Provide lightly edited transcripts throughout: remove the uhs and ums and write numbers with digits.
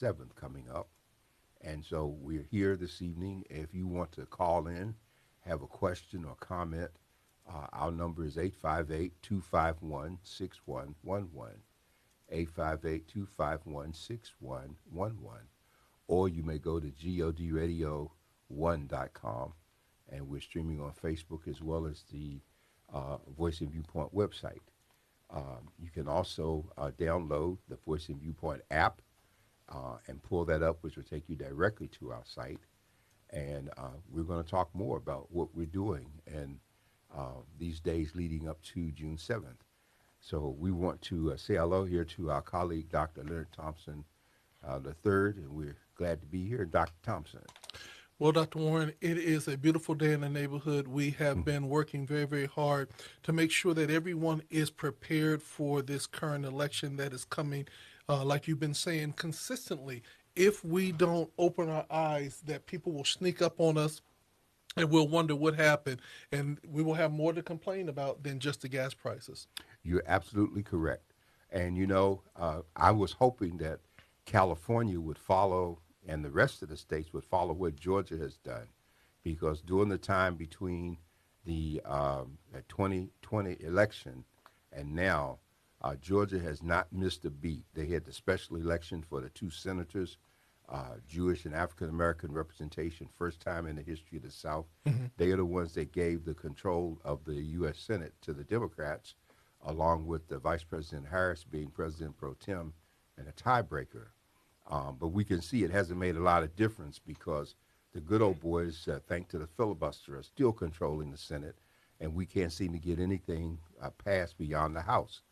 7th coming up. And so we're here this evening. If you want to call in, have a question or comment, our number is 858-251-6111, 858-251-6111. Or you may go to godradio1.com, and we're streaming on Facebook as well as the Voice and Viewpoint website. You can also download the Voice and Viewpoint app and pull that up, which will take you directly to our site. And we're going to talk more about what we're doing and these days leading up to June 7th. So we want to say hello here to our colleague, Dr. Leonard Thompson the third, and we're glad to be here. Dr. Thompson. Well, Dr. Warren, it is a beautiful day in the neighborhood. We have been working very, very hard to make sure that everyone is prepared for this current election that is coming, like you've been saying consistently. If we don't open our eyes, that people will sneak up on us and we'll wonder what happened. And we will have more to complain about than just the gas prices. You're absolutely correct. And, I was hoping that California would follow and the rest of the states would follow what Georgia has done, because during the time between the 2020 election and now, Georgia has not missed a beat. They had the special election for the two senators, Jewish and African American representation, first time in the history of the South. Mm-hmm. They are the ones that gave the control of the U.S. Senate to the Democrats, along with the Vice President Harris being President pro tem and a tiebreaker. But we can see it hasn't made a lot of difference because the good old boys, thanks to the filibuster, are still controlling the Senate, and we can't seem to get anything passed beyond the House.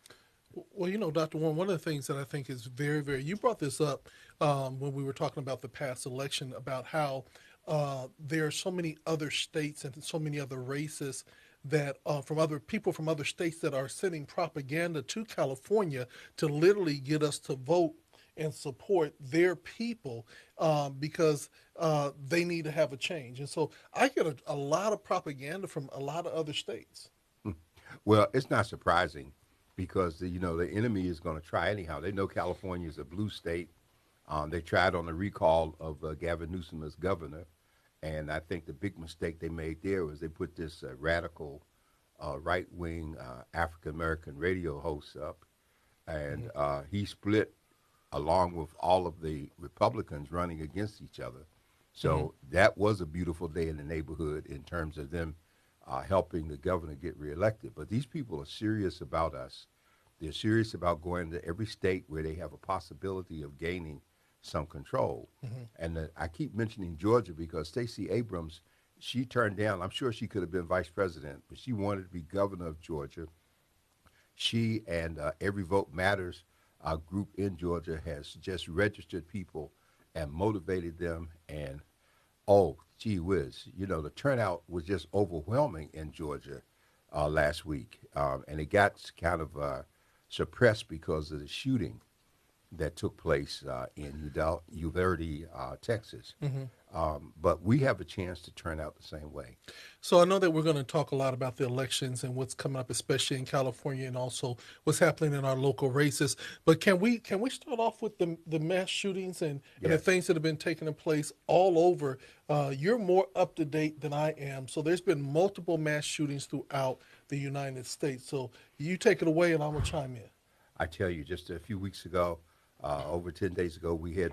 Well, Dr. Warren, one of the things that I think is very, very, you brought this up when we were talking about the past election, about how there are so many other states and so many other races that from other people from other states that are sending propaganda to California to literally get us to vote and support their people because they need to have a change. And so I get a lot of propaganda from a lot of other states. Well, it's not surprising because, the enemy is going to try anyhow. They know California is a blue state. They tried on the recall of Gavin Newsom as governor. And I think the big mistake they made there was they put this radical right-wing African-American radio host up. And he split along with all of the Republicans running against each other. So that was a beautiful day in the neighborhood in terms of them helping the governor get reelected. But these people are serious about us. They're serious about going to every state where they have a possibility of gaining some control. And I keep mentioning Georgia because Stacey Abrams, she turned down, I'm sure she could have been vice president, but she wanted to be governor of Georgia. She and Every Vote Matters group in Georgia has just registered people and motivated them. And, oh, gee whiz, the turnout was just overwhelming in Georgia last week. And it got kind of suppressed because of the shooting that took place in Uvalde, Texas. But we have a chance to turn out the same way. So I know that we're going to talk a lot about the elections and what's coming up, especially in California, and also what's happening in our local races. But can we start off with the mass shootings and the things that have been taking place all over? You're more up to date than I am. So there's been multiple mass shootings throughout the United States. So you take it away and I'm going to chime in. I tell you, just a few weeks ago, over 10 days ago, we had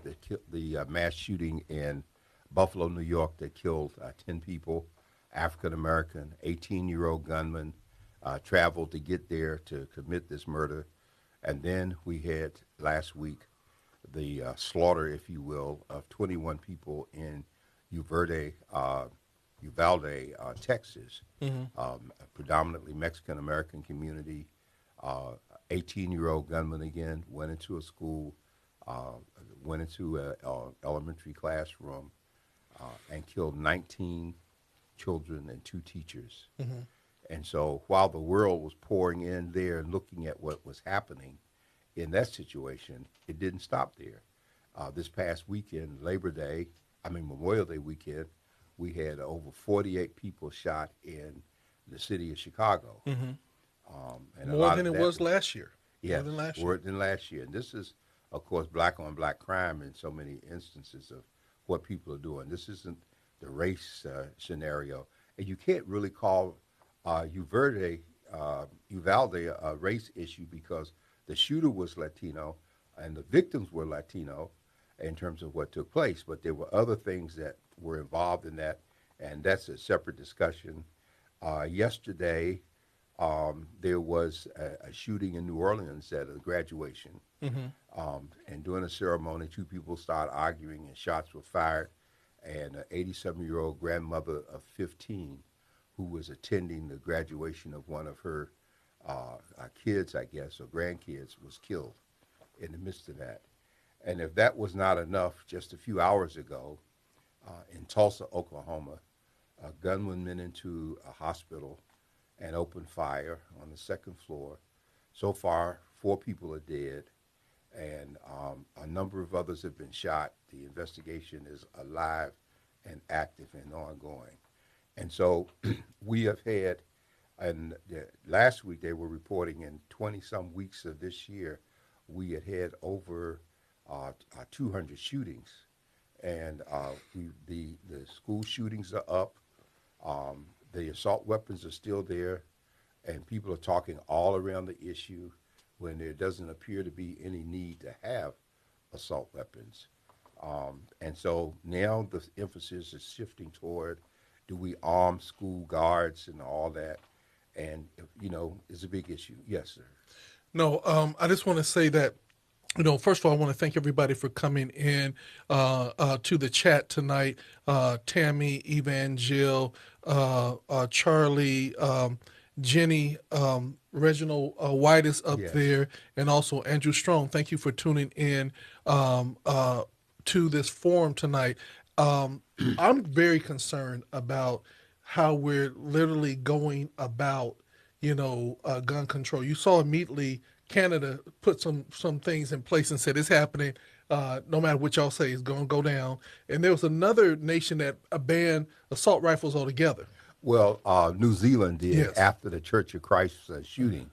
the mass shooting in Buffalo, New York that killed 10 people, African-American, 18-year-old gunman, traveled to get there to commit this murder. And then we had last week the slaughter, if you will, of 21 people in Uvalde, Texas, predominantly Mexican-American community. 18-year-old gunman again went into a school, went into an elementary classroom, and killed 19 children and 2 teachers. And so while the world was pouring in there and looking at what was happening in that situation, it didn't stop there. This past weekend, Memorial Day weekend, we had over 48 people shot in the city of Chicago. And more than it was last year. Yes, more than last year. And this is of course, black on black crime in so many instances of what people are doing. This isn't the race scenario, and you can't really call Uvalde a race issue because the shooter was Latino and the victims were Latino in terms of what took place, but there were other things that were involved in that, and that's a separate discussion. Yesterday, there was a shooting in New Orleans at a graduation. Mm-hmm. And during the ceremony, two people started arguing and shots were fired. And an 87-year-old grandmother of 15 who was attending the graduation of one of her kids, I guess, or grandkids, was killed in the midst of that. And if that was not enough, just a few hours ago in Tulsa, Oklahoma, a gunman went into a hospital and opened fire on the second floor. So far, 4 people are dead, and a number of others have been shot. The investigation is alive and active and ongoing. And so we have had, and last week they were reporting in 20-some weeks of this year, we had over 200 shootings. And the school shootings are up. The assault weapons are still there, and people are talking all around the issue when there doesn't appear to be any need to have assault weapons. And so now the emphasis is shifting toward, do we arm school guards and all that? And, it's a big issue. Yes, sir. No, I just want to say that, first of all, I want to thank everybody for coming in to the chat tonight. Tammy, Evangel, Charlie, Jenny, Reginald White is up Yes. there, and also Andrew Strong. Thank you for tuning in to this forum tonight. I'm very concerned about how we're literally going about, gun control. You saw immediately Canada put some things in place and said it's happening. No matter what y'all say, it's going to go down. And there was another nation that banned assault rifles altogether. Well, New Zealand did Yes. after the Church of Christ shooting.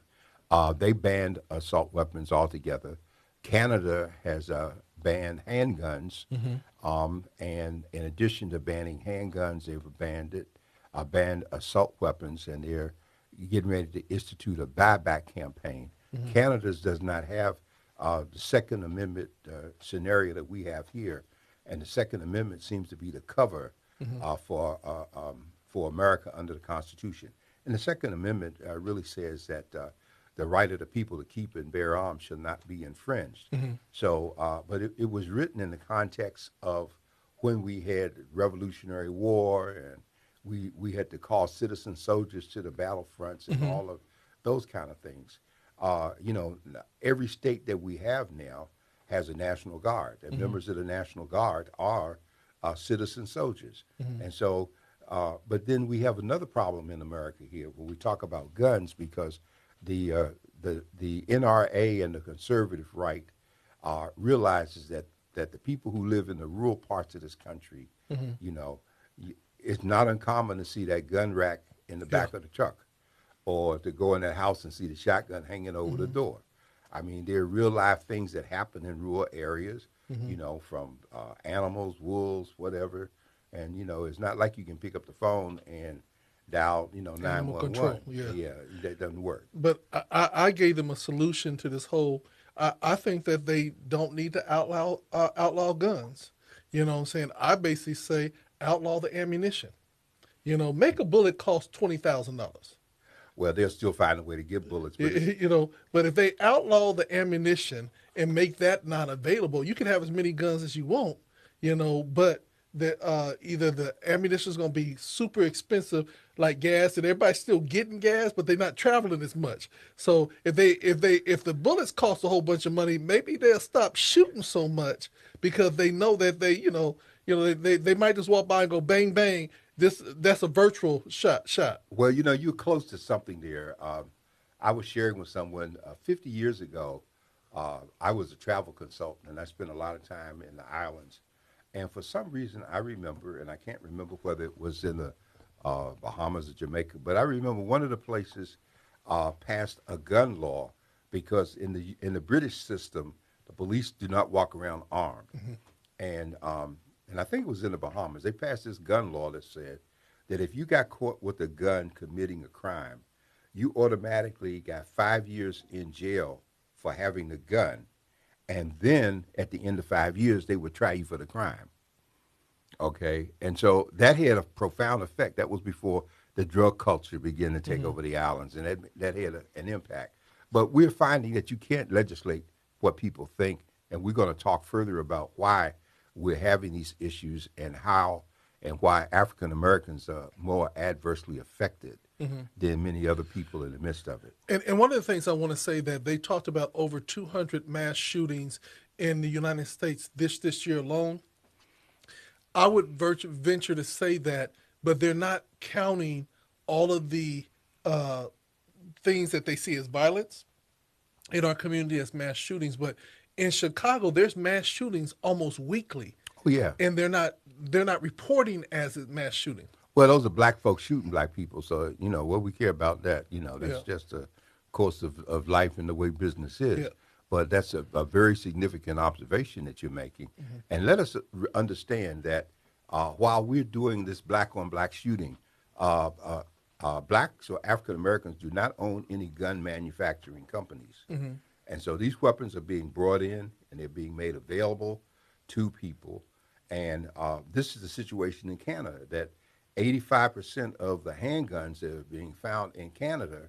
They banned assault weapons altogether. Canada has banned handguns, and in addition to banning handguns, they've banned assault weapons, and they're getting ready to institute a buyback campaign. Canada's does not have the Second Amendment scenario that we have here, and the Second Amendment seems to be the cover for America under the Constitution. And the Second Amendment really says that the right of the people to keep and bear arms shall not be infringed. So, but it was written in the context of when we had Revolutionary War, and we had to call citizen soldiers to the battlefronts and all of those kind of things. Every state that we have now has a National Guard, and members of the National Guard are citizen soldiers. And so, but then we have another problem in America here when we talk about guns, because the NRA and the conservative right realizes that the people who live in the rural parts of this country, it's not uncommon to see that gun rack in the back of the truck, or to go in that house and see the shotgun hanging over the door. I mean, there are real life things that happen in rural areas, from animals, wolves, whatever. And, it's not like you can pick up the phone and dial, 911. Yeah, that doesn't work. But I gave them a solution to this whole. I think that they don't need to outlaw guns. You know what I'm saying? I basically say outlaw the ammunition. Make a bullet cost $20,000. Well, they'll still find a way to get bullets. But but if they outlaw the ammunition and make that not available, you can have as many guns as you want. But either the ammunition is going to be super expensive, like gas, and everybody's still getting gas, but they're not traveling as much. So if the bullets cost a whole bunch of money, maybe they'll stop shooting so much because they know that they might just walk by and go bang bang. That's a virtual shot. Well, you're close to something there. I was sharing with someone 50 years ago. I was a travel consultant, and I spent a lot of time in the islands. And for some reason, I remember, and I can't remember whether it was in the Bahamas or Jamaica, but I remember one of the places passed a gun law because in the British system, The police do not walk around armed. And I think it was in the Bahamas. They passed this gun law that said that if you got caught with a gun committing a crime, you automatically got 5 years in jail for having the gun, and then at the end of 5 years, they would try you for the crime. Okay, and so that had a profound effect. That was before the drug culture began to take over the islands, and that had an impact. But we're finding that you can't legislate what people think, and we're going to talk further about why we're having these issues and how and why African Americans are more adversely affected than many other people in the midst of it. And one of the things I want to say that they talked about over 200 mass shootings in the United States this year alone. I would venture to say that, but they're not counting all of the things that they see as violence in our community as mass shootings. But in Chicago, there's mass shootings almost weekly. Oh yeah, and they're not reporting as a mass shooting. well, those are black folks shooting black people, so what we care about that. That's just a course of life and the way business is. Yeah. But that's a very significant observation that you're making. And let us understand that while we're doing this black-on-black shooting, blacks or African Americans do not own any gun manufacturing companies. And so these weapons are being brought in and they're being made available to people. And this is the situation in Canada, that 85% of the handguns that are being found in Canada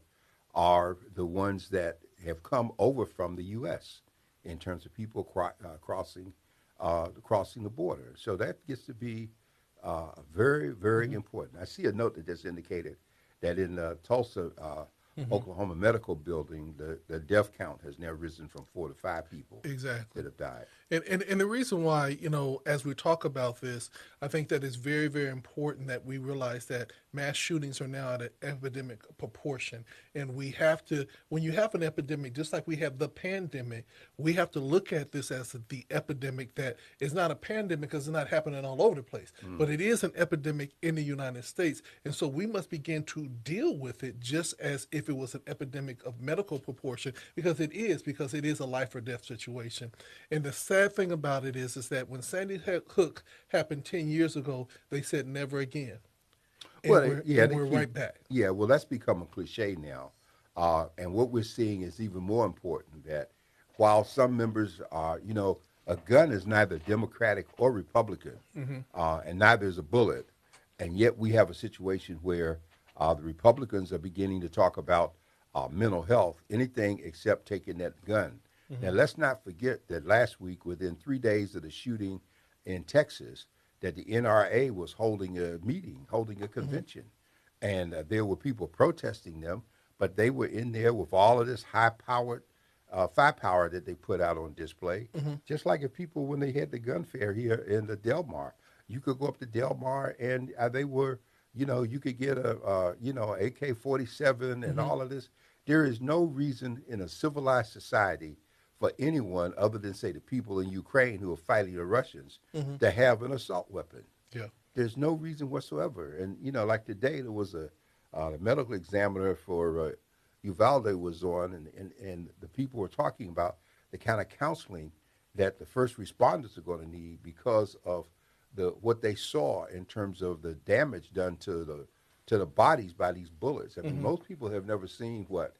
are the ones that have come over from the U.S. in terms of people crossing the border. So that gets to be very, very important. I see a note that just indicated that in the Tulsa, Oklahoma medical building, the death count has now risen from 4 to 5 people Exactly. that have died. And the reason why, as we talk about this, I think that it's very, very important that we realize that mass shootings are now at an epidemic proportion. And we have to, when you have an epidemic, just like we have the pandemic, we have to look at this as the epidemic that is not a pandemic because it's not happening all over the place, but it is an epidemic in the United States. And so we must begin to deal with it just as if it was an epidemic of medical proportion, because it is a life or death situation. And the sad thing about it is that when Sandy Hook happened 10 years ago, they said never again. And we're right back. Yeah, well, that's become a cliche now. And what we're seeing is even more important, that while some members are, a gun is neither Democratic or Republican, and neither is a bullet. And yet we have a situation where the Republicans are beginning to talk about mental health, anything except taking that gun. Now, let's not forget that last week, within 3 days of the shooting in Texas, that the NRA was holding a meeting, holding a convention. And there were people protesting them, but they were in there with all of this high-powered firepower that they put out on display. Just like if people, when they had the gun fair here in the Del Mar, you could go up to Del Mar and they were, you could get a AK-47 and all of this. There is no reason in a civilized society for anyone other than, say, the people in Ukraine who are fighting the Russians to have an assault weapon. Yeah. There's no reason whatsoever. And, like today, there was the medical examiner for Uvalde was on, and the people were talking about the kind of counseling that the first responders are going to need because of what they saw in terms of the damage done to the bodies by these bullets. I mean, most people have never seen what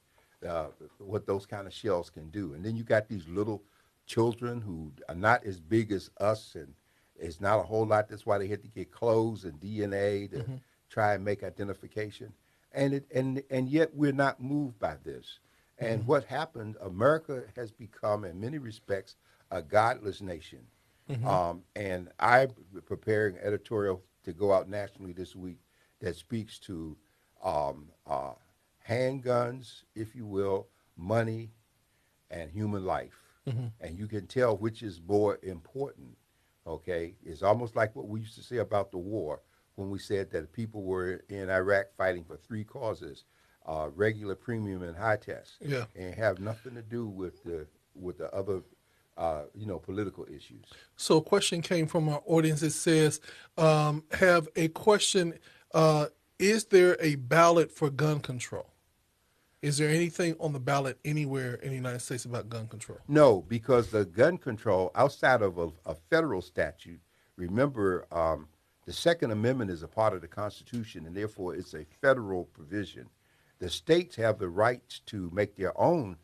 those kind of shells can do. And then you got these little children who are not as big as us, and it's not a whole lot. That's why they had to get clothes and DNA to try and make identification. And yet we're not moved by this. And what happened, America has become, in many respects, a godless nation. And I'm preparing an editorial to go out nationally this week that speaks to handguns, if you will, money, and human life. And you can tell which is more important, okay? It's almost like what we used to say about the war when we said that people were in Iraq fighting for 3 causes, regular, premium, and high test. Yeah. And have nothing to do with the other political issues. So a question came from our audience. It says, have a question, is there a ballot for gun control? Is there anything on the ballot anywhere in the United States about gun control? No, because the gun control outside of a federal statute, remember, the Second Amendment is a part of the Constitution, and therefore it's a federal provision. The states have the rights to make their own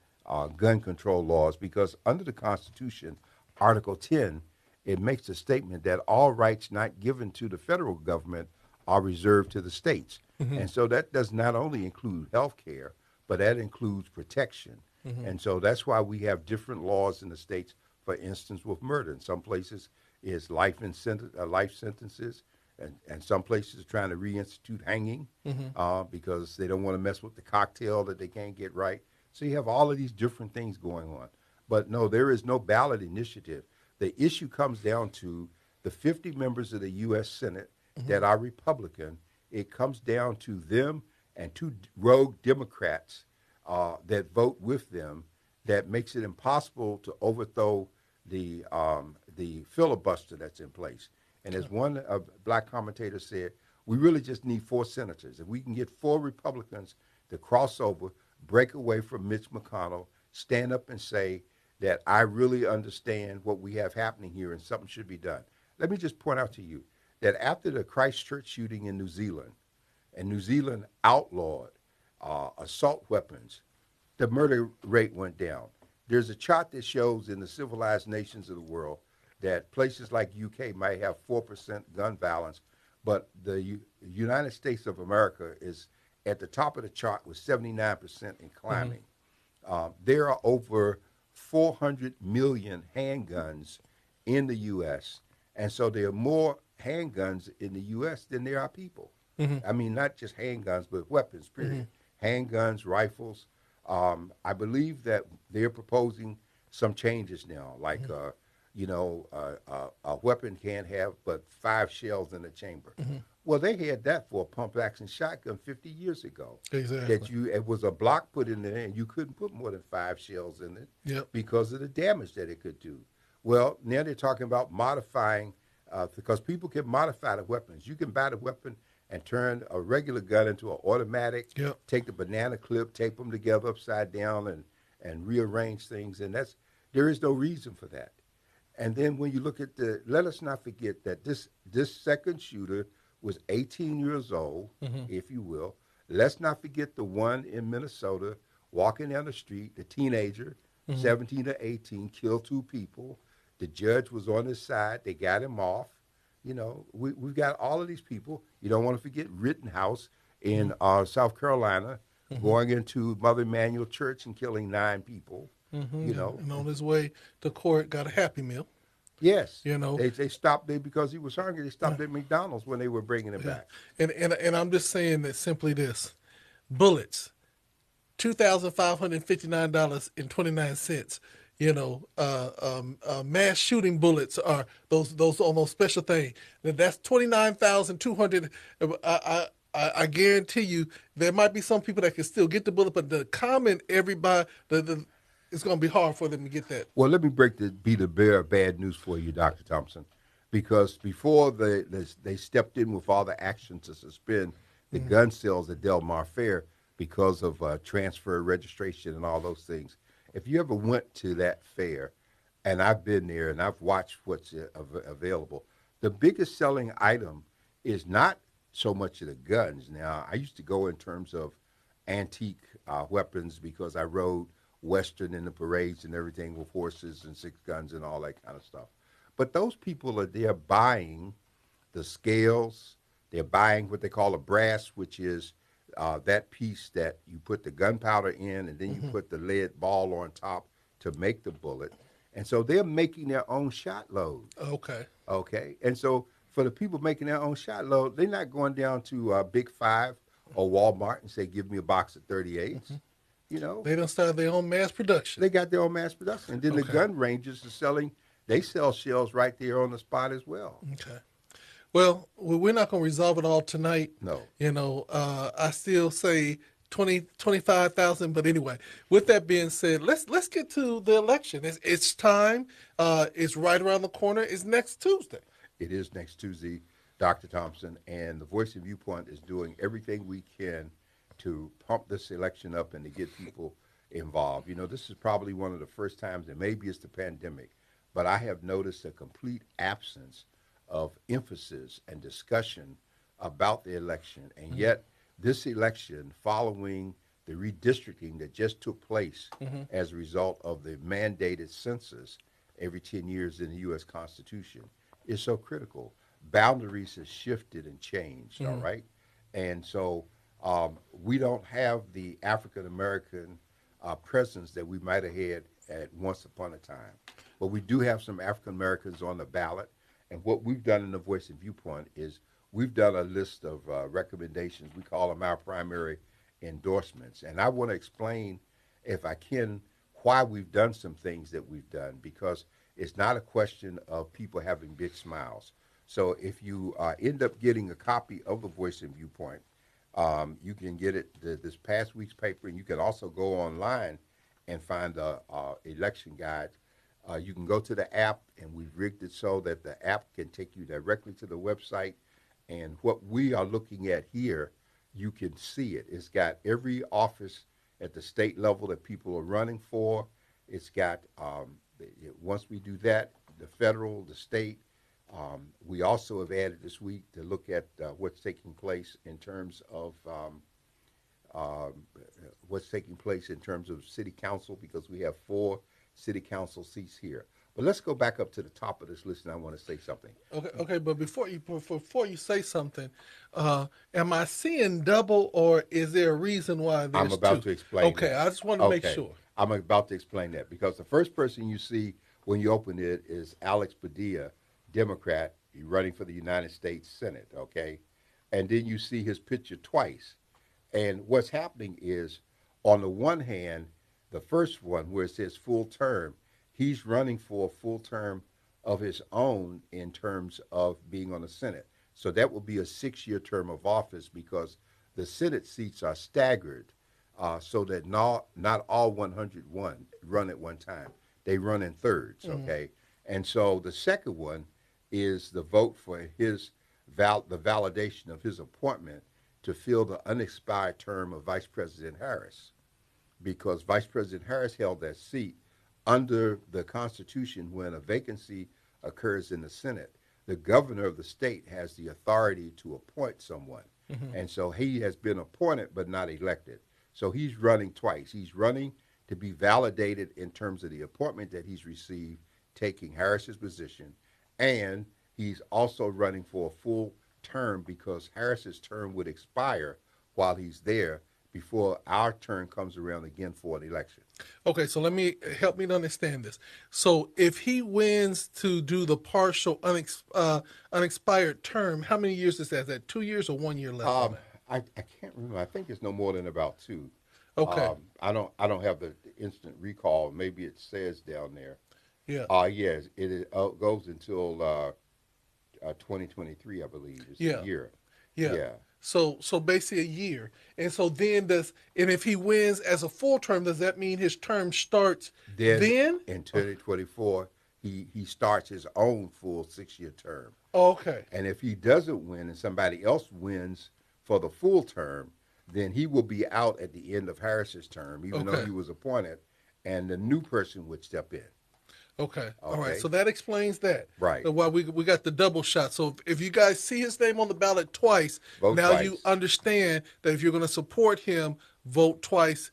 gun control laws because under the Constitution, Article 10, it makes a statement that all rights not given to the federal government are reserved to the states. And so that does not only include health care, but that includes protection. And so that's why we have different laws in the states, for instance, with murder. In some places, it's life sentences, and some places are trying to reinstitute hanging because they don't want to mess with the cocktail that they can't get right. So you have all of these different things going on. But no, there is no ballot initiative. The issue comes down to the 50 members of the U.S. Senate that are Republican. It comes down to them and two rogue Democrats that vote with them that makes it impossible to overthrow the filibuster that's in place. And as one black commentator said, we really just need 4 senators. If we can get 4 Republicans to cross over, break away from Mitch McConnell, stand up and say that I really understand what we have happening here and something should be done. Let me just point out to you that after the Christchurch shooting in New Zealand, and New Zealand outlawed assault weapons, the murder rate went down. There's a chart that shows in the civilized nations of the world that places like UK might have 4% gun violence, but the United States of America is at the top of the chart with 79% and climbing. There are over 400 million handguns in the U.S., and so there are more handguns in the U.S. than there are people. I mean, not just handguns, but weapons, period. Handguns, rifles. I believe that they're proposing some changes now, like, a weapon can't have but 5 shells in the chamber. Well, they had that for a pump-action shotgun 50 years ago. Exactly. It was a block put in there, and you couldn't put more than 5 shells in it because of the damage that it could do. Well, now they're talking about modifying, because people can modify the weapons. You can buy the weapon and turn a regular gun into an automatic, take the banana clip, tape them together upside down, and rearrange things. And there is no reason for that. And then when you look at let us not forget that this second shooter was 18 years old, if you will. Let's not forget the one in Minnesota walking down the street, the teenager, 17 or 18, killed 2 people. The judge was on his side. They got him off. You know, we've got all of these people. You don't want to forget Rittenhouse in South Carolina going into Mother Emanuel Church and killing 9 people. You know, and on his way to court, got a Happy Meal. Yes, you know, they stopped there because he was hungry. They stopped at McDonald's when they were bringing him back. And I'm just saying that simply this: bullets, $2,559.29. You know, mass shooting bullets are those almost special thing. That's 29,200. I guarantee you, there might be some people that can still get the bullet, but the common everybody, it's going to be hard for them to get that. Well, let me be the bearer of bad news for you, Dr. Thompson, because before they stepped in with all the action to suspend the gun sales at Del Mar Fair because of transfer registration and all those things. If you ever went to that fair, and I've been there and I've watched what's available, the biggest selling item is not so much of the guns. Now, I used to go in terms of antique weapons because I rode Western in the parades and everything with horses and 6 guns and all that kind of stuff. But those people are there buying the scales. They're buying what they call a brass, which is that piece that you put the gunpowder in and then you put the lead ball on top to make the bullet. And so they're making their own shot load. Okay. And so for the people making their own shot load, they're not going down to Big 5 or Walmart and say, give me a box of 38s. You know, they don't start their own mass production. They got their own mass production. And then the gun ranges are they sell shells right there on the spot as well. Okay. Well, we're not going to resolve it all tonight. No. You know, I still say 25,000. But anyway, with that being said, let's get to the election. It's time. It's right around the corner. It's next Tuesday. It is next Tuesday, Dr. Thompson. And the Voice of Viewpoint is doing everything we can to pump this election up and to get people involved. You know, this is probably one of the first times, and maybe it's the pandemic, but I have noticed a complete absence of emphasis and discussion about the election. And yet, this election, following the redistricting that just took place as a result of the mandated census every 10 years in the U.S. Constitution, is so critical. Boundaries have shifted and changed, all right? And so we don't have the African American presence that we might have had at once upon a time. But we do have some African Americans on the ballot. And what we've done in the Voice and Viewpoint is we've done a list of recommendations. We call them our primary endorsements. And I want to explain, if I can, why we've done some things that we've done, because it's not a question of people having big smiles. So if you end up getting a copy of the Voice and Viewpoint, you can get it this past week's paper, and you can also go online and find the election guide. You can go to the app, and we've rigged it so that the app can take you directly to the website. And what we are looking at here, you can see it. It's got every office at the state level that people are running for. It's got, once we do that, the federal, the state. We also have added this week to look at what's taking place in terms of city council, because we have 4 city council seats here. But let's go back up to the top of this list, and I want to say something. Okay, but before you say something, am I seeing double, or is there a reason why there's I'm about to explain. Okay, that. I just want to make sure. I'm about to explain that, because the first person you see when you open it is Alex Padilla, Democrat, running for the United States Senate, okay? And then you see his picture twice. And what's happening is, on the one hand, the first one where it says full term, he's running for a full term of his own in terms of being on the Senate. So that will be a 6-year term of office, because the Senate seats are staggered so that not all 101 run at one time. They run in thirds, okay? And so the second one is the vote for the validation of his appointment to fill the unexpired term of Vice President Harris, because Vice President Harris held that seat under the Constitution. When a vacancy occurs in the Senate, the governor of the state has the authority to appoint someone. And so he has been appointed but not elected. So he's running twice. He's running to be validated in terms of the appointment that he's received, taking Harris's position, and he's also running for a full term, because Harris's term would expire while he's there before our turn comes around again for an election. Okay, so help me to understand this. So if he wins to do the partial unexpired term, how many years is that? Is that 2 years or 1 year left on that? I can't remember. I think it's no more than about 2. Okay. I don't have the instant recall. Maybe it says down there. Yeah. Yes, it goes until 2023, I believe. It's a year. Yeah. So basically a year. And so then if he wins as a full term, does that mean his term starts then? In 2024, he starts his own full 6-year term. Okay. And if he doesn't win and somebody else wins for the full term, then he will be out at the end of Harris's term, even though he was appointed, and the new person would step in. Okay. All right. So that explains that. Right. So why we got the double shot. So if you guys see his name on the ballot twice, vote now twice. You understand that if you're going to support him, vote twice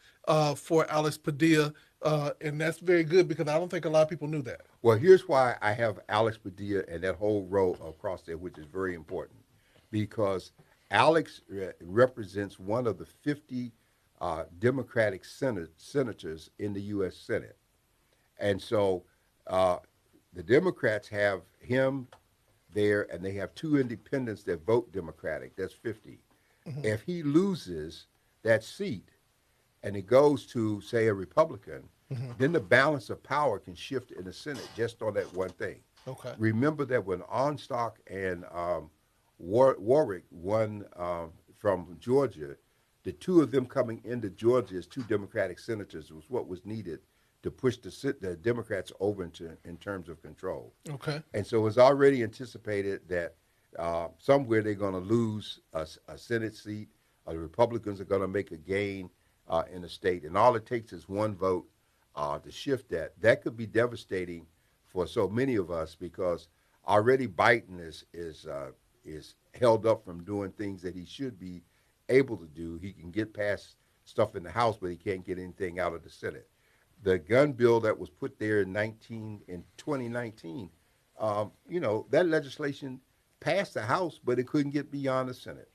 for Alex Padilla. And that's very good, because I don't think a lot of people knew that. Well, here's why I have Alex Padilla and that whole row across there, which is very important, because Alex represents one of the 50 Democratic senators in the U.S. Senate. And so the Democrats have him there, and they have 2 independents that vote Democratic. That's 50. If he loses that seat and it goes to, say, a Republican, then the balance of power can shift in the Senate just on that one thing. Okay. Remember that when Onstock and Warwick won from Georgia, the 2 of them coming into Georgia as 2 Democratic senators was what was needed to push the Democrats over in terms of control. Okay. And so it's already anticipated that somewhere they're going to lose a Senate seat, The Republicans are going to make a gain in the state, and all it takes is one vote to shift that. That could be devastating for so many of us because already Biden is held up from doing things that he should be able to do. He can get past stuff in the House, but he can't get anything out of the Senate. The gun bill that was put there in 2019, that legislation passed the House, but it couldn't get beyond the Senate.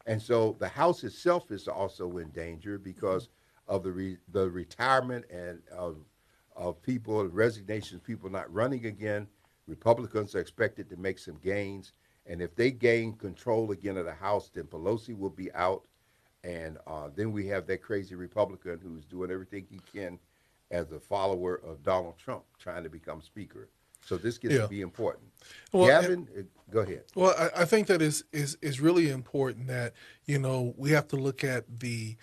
And so the House itself is also in danger because of the retirement and of people, resignations, people not running again. Republicans are expected to make some gains. And if they gain control again of the House, then Pelosi will be out. And then we have that crazy Republican who's doing everything he can as a follower of Donald Trump trying to become speaker. So this gets to be important. Well, Gavin, go ahead. Well, I think that is really important that, we have to look at the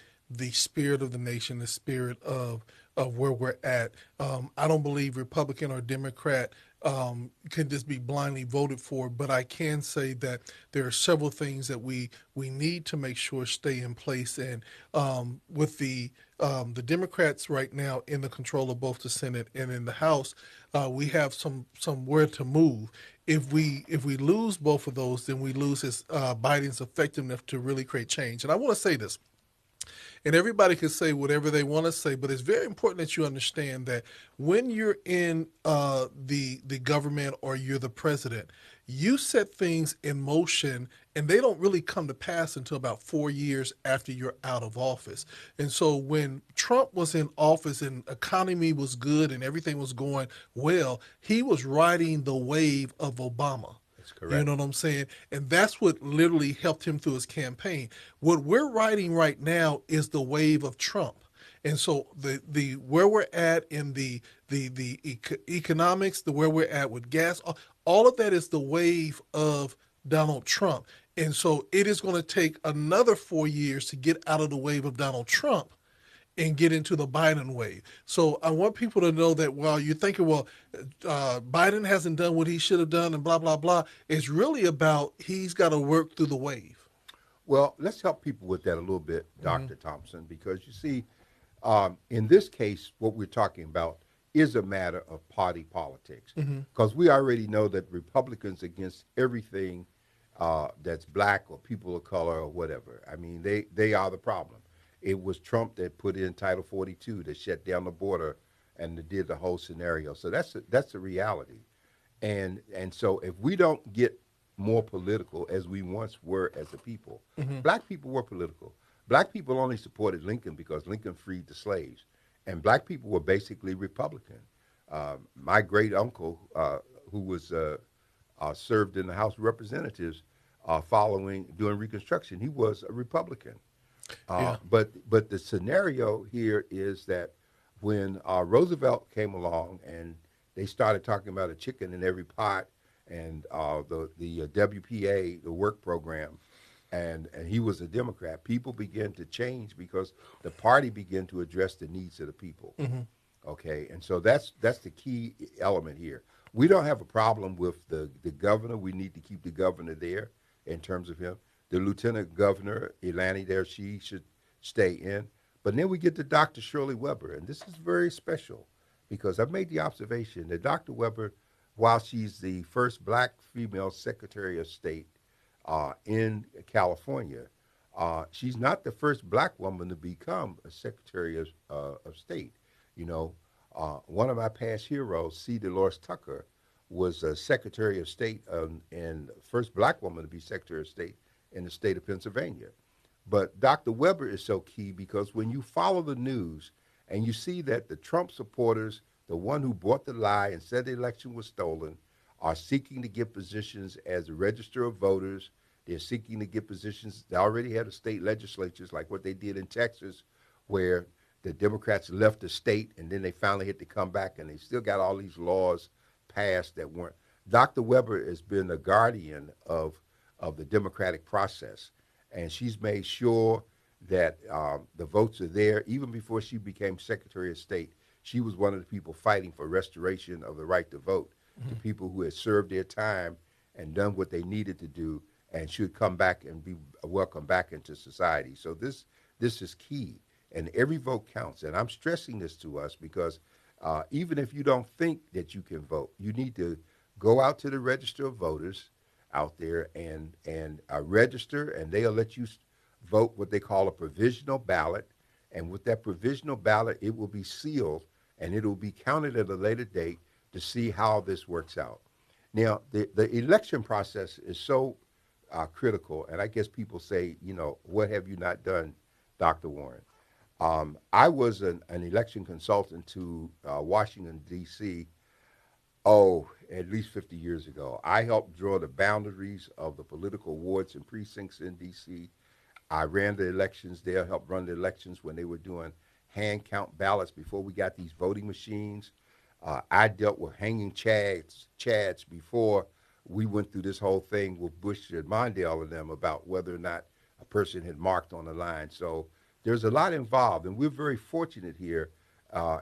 spirit of the nation, the spirit of where we're at. I don't believe Republican or Democrat can just be blindly voted for, but I can say that there are several things that we need to make sure stay in place. And with the Democrats right now in the control of both the Senate and in the House, we have somewhere to move. If we lose both of those, then we lose Biden's effectiveness to really create change. And I want to say this. And everybody can say whatever they want to say, but it's very important that you understand that when you're in the government or you're the president, you set things in motion, and they don't really come to pass until about 4 years after you're out of office. And so when Trump was in office and economy was good and everything was going well, he was riding the wave of Obama. Correct. You know what I'm saying? And that's what literally helped him through his campaign. What we're riding right now is the wave of Trump. And so the where we're at in the economics, where we're at with gas, all of that is the wave of Donald Trump. And so it is going to take another 4 years to get out of the wave of Donald Trump and get into the Biden wave. So I want people to know that while you're thinking, Biden hasn't done what he should have done and blah, blah, blah, it's really about he's got to work through the wave. Well, let's help people with that a little bit, Dr. Thompson, because you see, in this case, what we're talking about is a matter of party politics. Because we already know that Republicans against everything that's black or people of color or whatever. I mean, they are the problem. It was Trump that put in Title 42 that shut down the border and did the whole scenario. So that's a reality. And so if we don't get more political as we once were as a people, black people were political. Black people only supported Lincoln because Lincoln freed the slaves. And black people were basically Republican. My great uncle, who was served in the House of Representatives during Reconstruction, he was a Republican. But the scenario here is that when Roosevelt came along and they started talking about a chicken in every pot and the WPA, the work program, and he was a Democrat, people began to change because the party began to address the needs of the people. Okay, and so that's the key element here. We don't have a problem with the governor. We need to keep the governor there in terms of him. The lieutenant governor, Elani there, she should stay in. But then we get to Dr. Shirley Webber, and this is very special because I've made the observation that Dr. Webber, while she's the first black female Secretary of State in California, she's not the first black woman to become a Secretary of State. One of my past heroes, C. Dolores Tucker, was a Secretary of State and first black woman to be Secretary of State in the state of Pennsylvania. But Dr. Webber is so key because when you follow the news and you see that the Trump supporters, the one who brought the lie and said the election was stolen, are seeking to get positions as a register of voters. They're seeking to get positions. They already had a state legislatures like what they did in Texas, where the Democrats left the state and then they finally had to come back and they still got all these laws passed that weren't. Dr. Webber has been a guardian of the democratic process. And she's made sure that the votes are there. Even before she became Secretary of State, she was one of the people fighting for restoration of the right to vote to people who had served their time and done what they needed to do and should come back and be welcomed back into society. So this is key, and every vote counts. And I'm stressing this to us because even if you don't think that you can vote, you need to go out to the register of voters out there and register, and they'll let you vote what they call a provisional ballot. And with that provisional ballot, it will be sealed and it will be counted at a later date to see how this works out. Now, the election process is so critical, and I guess people say, what have you not done, Dr. Warren? I was an election consultant to Washington, D.C., at least 50 years ago. I helped draw the boundaries of the political wards and precincts in D.C. I ran the elections there, helped run the elections when they were doing hand count ballots before we got these voting machines. I dealt with hanging chads before we went through this whole thing with Bush and Mondale and them about whether or not a person had marked on the line. So there's a lot involved, and we're very fortunate here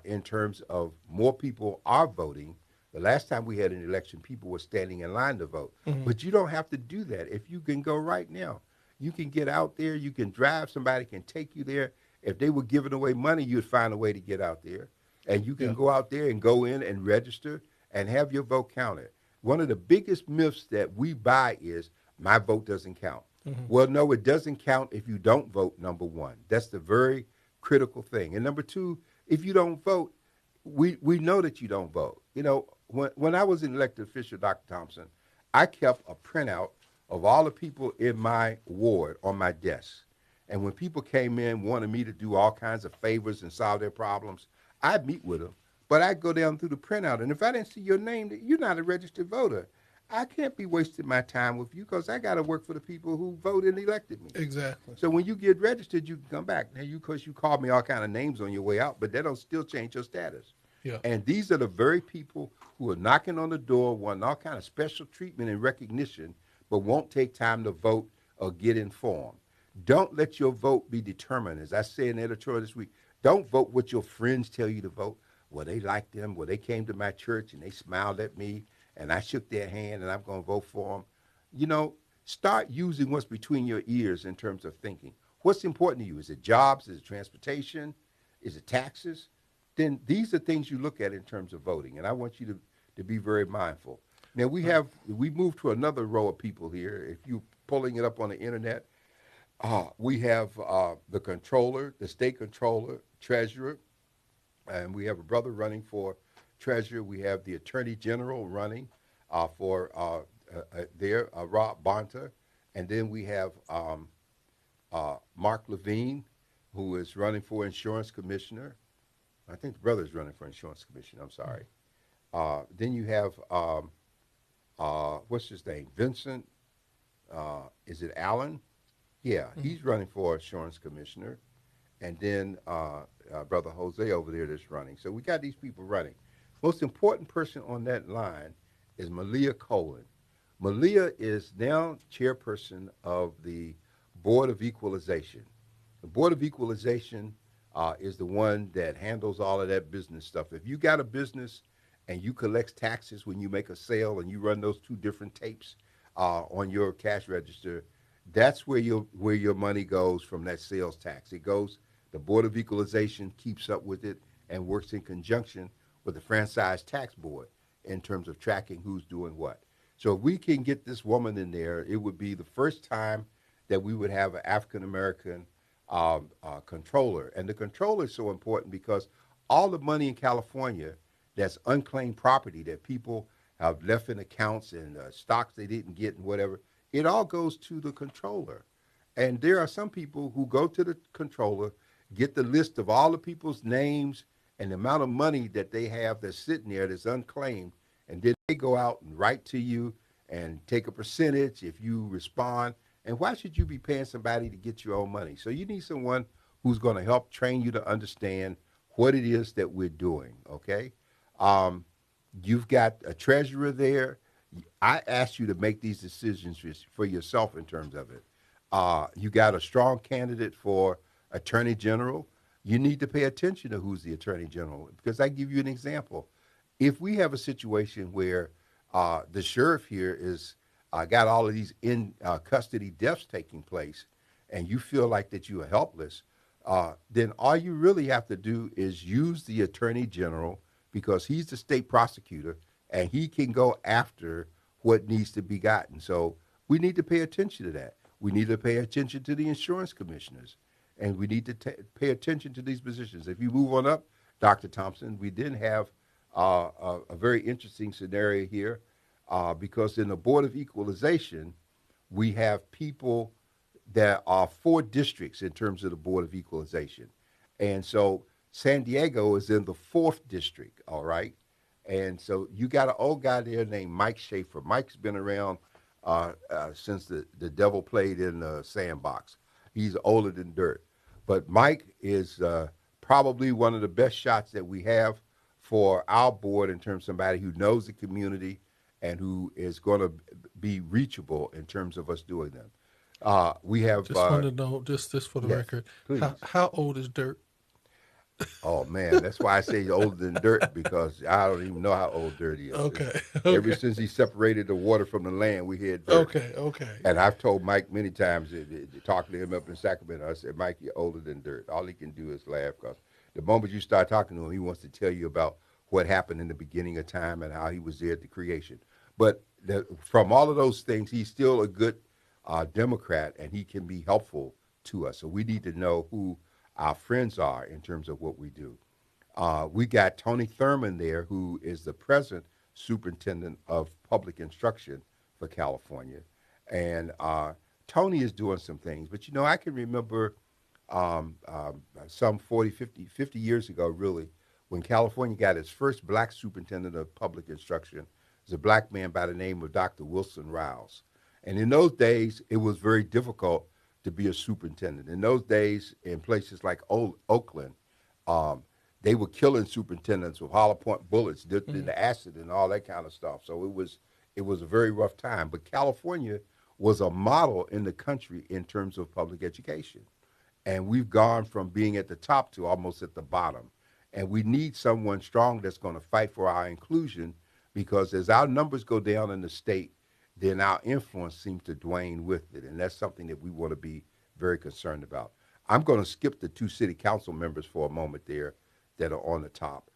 in terms of more people are voting. The last time we had an election, people were standing in line to vote. Mm-hmm. But you don't have to do that. If you can go right now, you can get out there, you can drive, somebody can take you there. If they were giving away money, you'd find a way to get out there. And you can go out there and go in and register and have your vote counted. One of the biggest myths that we buy is my vote doesn't count. Mm-hmm. Well, no, it doesn't count if you don't vote, number one. That's the very critical thing. And number two, if you don't vote, we know that you don't vote. When I was an elected official, Dr. Thompson, I kept a printout of all the people in my ward on my desk. And when people came in, wanted me to do all kinds of favors and solve their problems, I'd meet with them. But I'd go down through the printout, and if I didn't see your name, you're not a registered voter. I can't be wasting my time with you because I got to work for the people who voted and elected me. Exactly. So when you get registered, you can come back. Now, you called me all kind of names on your way out, but that don't still change your status. Yeah. And these are the very people who are knocking on the door, wanting all kind of special treatment and recognition, but won't take time to vote or get informed. Don't let your vote be determined. As I say in the editorial this week, don't vote what your friends tell you to vote. Well, they liked them. Well, they came to my church and they smiled at me and I shook their hand and I'm going to vote for them. Start using what's between your ears in terms of thinking. What's important to you? Is it jobs? Is it transportation? Is it taxes? Then these are things you look at in terms of voting. And I want you to be very mindful. Now, we moved to another row of people here. If you're pulling it up on the internet, we have the controller, the state controller, treasurer, and we have a brother running for treasurer. We have the attorney general running for Rob Bonta. And then we have Mark Levine, who is running for insurance commissioner. I think the brother is running for insurance commissioner. I'm sorry. Then you have, what's his name? Vincent, is it Allen? Yeah, he's running for insurance commissioner. And then Brother Jose over there that's running. So we got these people running. Most important person on that line is Malia Colin. Malia is now chairperson of the Board of Equalization. The Board of Equalization is the one that handles all of that business stuff. If you got a business and you collect taxes when you make a sale and you run those two different tapes on your cash register, that's where your money goes from that sales tax. It goes, the Board of Equalization keeps up with it and works in conjunction with the Franchise Tax Board in terms of tracking who's doing what. So if we can get this woman in there, it would be the first time that we would have an African-American controller. And the controller is so important because all the money in California that's unclaimed property that people have left in accounts and stocks they didn't get and whatever, it all goes to the controller. And there are some people who go to the controller, get the list of all the people's names and the amount of money that they have that's sitting there that's unclaimed, and then they go out and write to you and take a percentage if you respond. And why should you be paying somebody to get your own money? So you need someone who's going to help train you to understand what it is that we're doing, okay? You've got a treasurer there. I asked you to make these decisions for yourself in terms of it. You got a strong candidate for attorney general. You need to pay attention to who's the attorney general, because I give you an example. If we have a situation where the sheriff here is got all of these in custody deaths taking place, and you feel like that you are helpless, then all you really have to do is use the attorney general because he's the state prosecutor and he can go after what needs to be gotten. So we need to pay attention to that. We need to pay attention to the insurance commissioners, and we need to pay attention to these positions. If you move on up, Dr. Thompson, we did have a very interesting scenario here because in the Board of Equalization, we have people there are 4 districts in terms of the Board of Equalization. And so San Diego is in the 4th district, all right? And so you got an old guy there named Mike Schaefer. Mike's been around since the devil played in the sandbox. He's older than dirt. But Mike is probably one of the best shots that we have for our board in terms of somebody who knows the community and who is going to be reachable in terms of us doing them. We have Just wanted to know, just for the yes, record, please. how old is Dirt? Oh man, that's why I say he's older than dirt because I don't even know how old dirt is. Okay, Ever okay, since he separated the water from the land, we had dirt. okay. And I've told Mike many times, talking to him up in Sacramento, I said, Mike, you're older than dirt. All he can do is laugh because the moment you start talking to him, he wants to tell you about what happened in the beginning of time and how he was there at the creation. But from all of those things, he's still a good Democrat, and he can be helpful to us. So we need to know who our friends are in terms of what we do. We got Tony Thurman there, who is the present superintendent of public instruction for California. And Tony is doing some things. But, I can remember some 40, 50 years ago, really, when California got its first black superintendent of public instruction. It was a black man by the name of Dr. Wilson Riles. And in those days, it was very difficult to be a superintendent. In those days, in places like Oakland, they were killing superintendents with hollow point bullets dipped in the acid and all that kind of stuff. So it was a very rough time. But California was a model in the country in terms of public education. And we've gone from being at the top to almost at the bottom. And we need someone strong that's going to fight for our inclusion because as our numbers go down in the state, then our influence seems to wane with it. And that's something that we want to be very concerned about. I'm going to skip the 2 city council members for a moment there that are on the top.